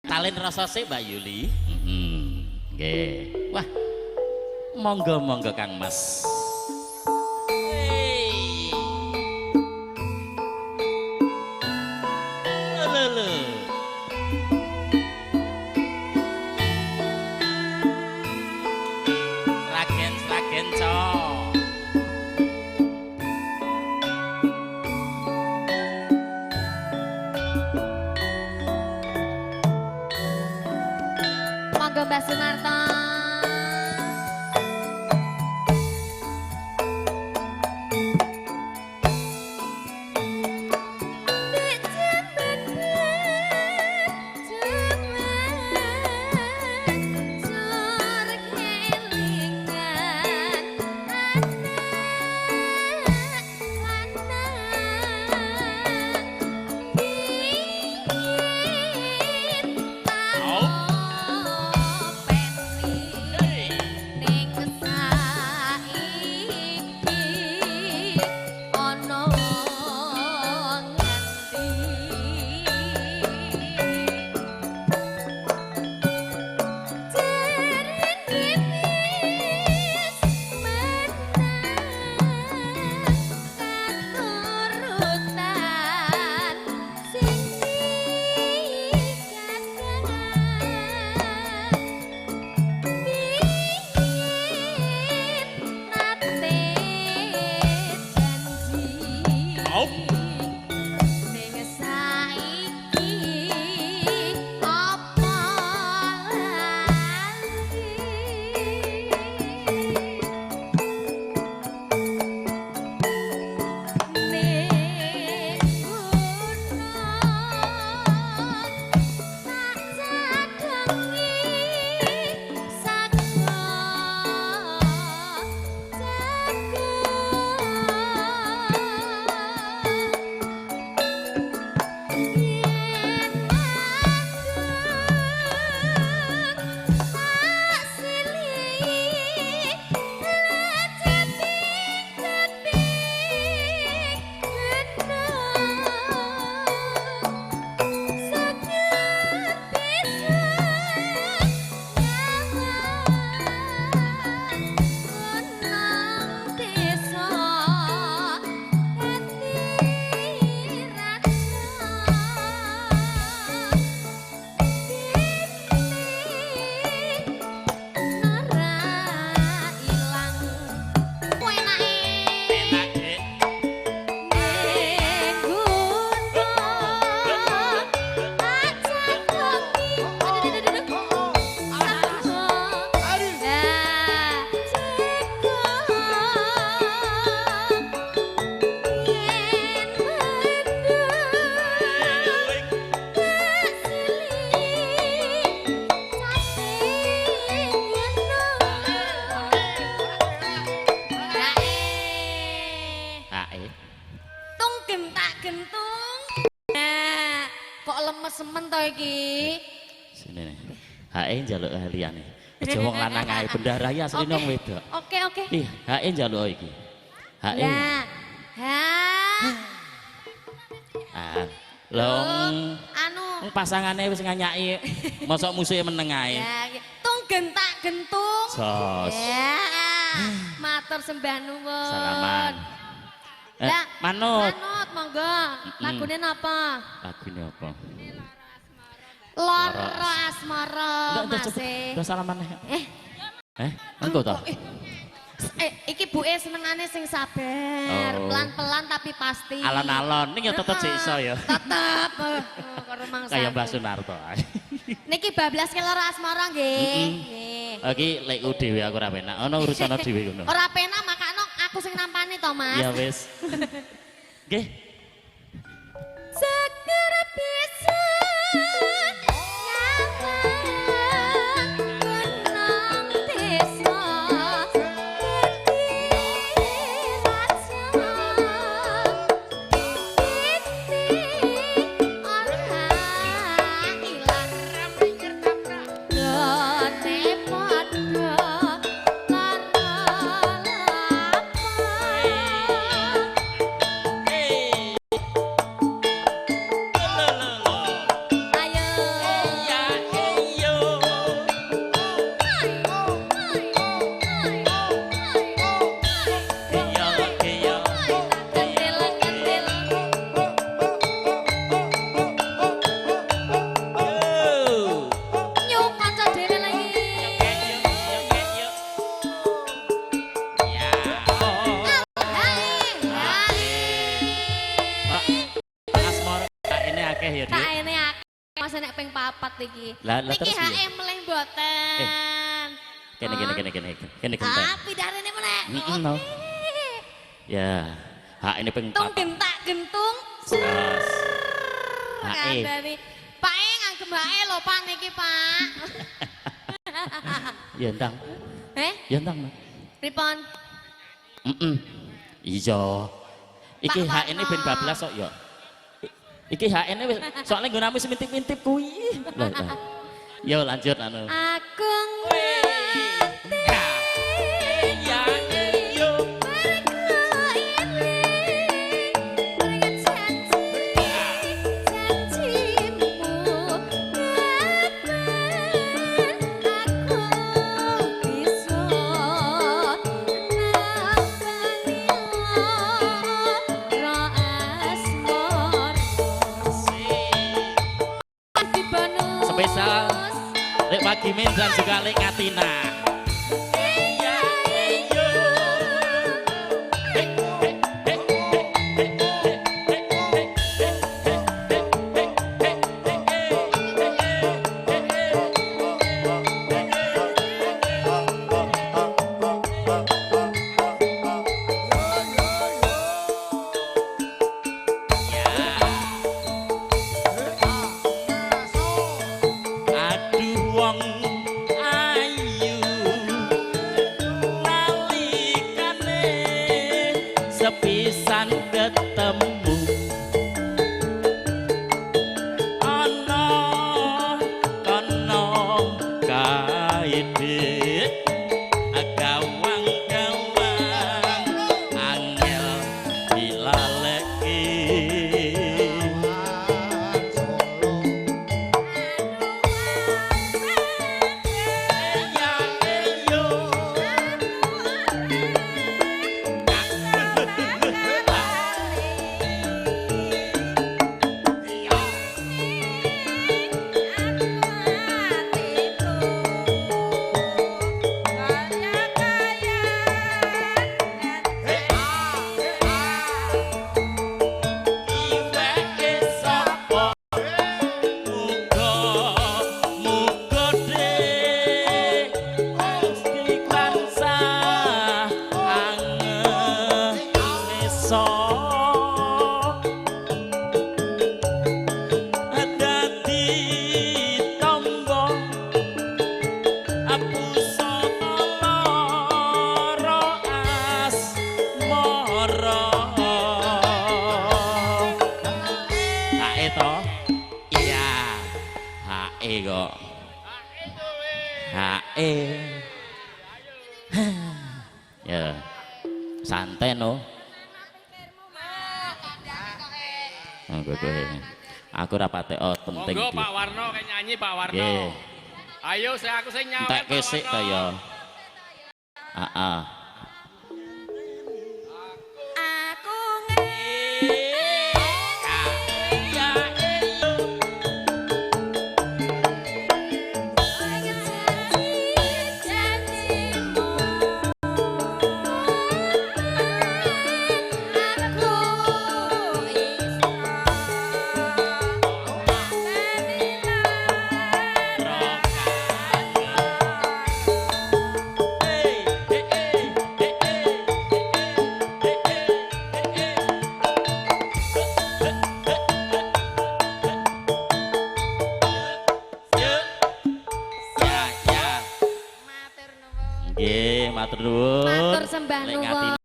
Talen rasa sik Mbak Yuli. Nggih. Wah. Monggo-monggo Kang Mas. Monggo Mbak Sunarto. Hae njaluk liyane. Aja wong lanang ae bendahara ya asline wong wedok. Oke. Ih, hae njaluk iki. Hae. Lah. Ha. Ah. Long anu pasangane wis nganyaki. Mosok musuhe meneng ae. Ya, tung gentak gentung. Sos. Ya. Matur sembah nuwun. Salaman. Lah, manut. Manut monggo. Lagune napa? Lagune apa? Loro asmara Mas. Udah salaman. Engko to. Iki buke senengane sing sabar, pelan-pelan tapi pasti. Alon-alon ning ya tetep sik iso ya. Tetep karo mangsa. Kaya Mbah Sunarto. Niki bablaske loro asmara nggih. Nggih. Iki lekku dhewe aku ora penak. Ana urusane dhewe ngono. Ora penak makane aku sing nampani to, Mas. Ya wis. Nggih. Segera bisa pas nek ping 4 iki. Lah Niki terus piye? HM meleh mboten. Kene genteng. Ah, pidarene meneh. No. Ya, hak ini ping Tung 4. gentak gentung. Terus. HE. Kandhani. Pak E ngagem HE lho Pak niki, Pak. Ya ndang. Ya ndang. Pripun? Iya. Iki Pak hak ini ben bablas kok ya. Iki hak ini soalnya nggonane wis mintip-mintip kuwi. Lah. Yo lanjut anu. Aku spesial Lek Pagi Min dan juga Lek Katina. Sepisan ketemu ana kono kaide gawang-gawang angel dilaleki kok HE ya santai no aku rapate penting monggo Pak Warno kayak nyanyi Pak Warno yeah. Ayo aku sing nyawet entek kesik ta ya matur nuwun. Matur sembah nuwun.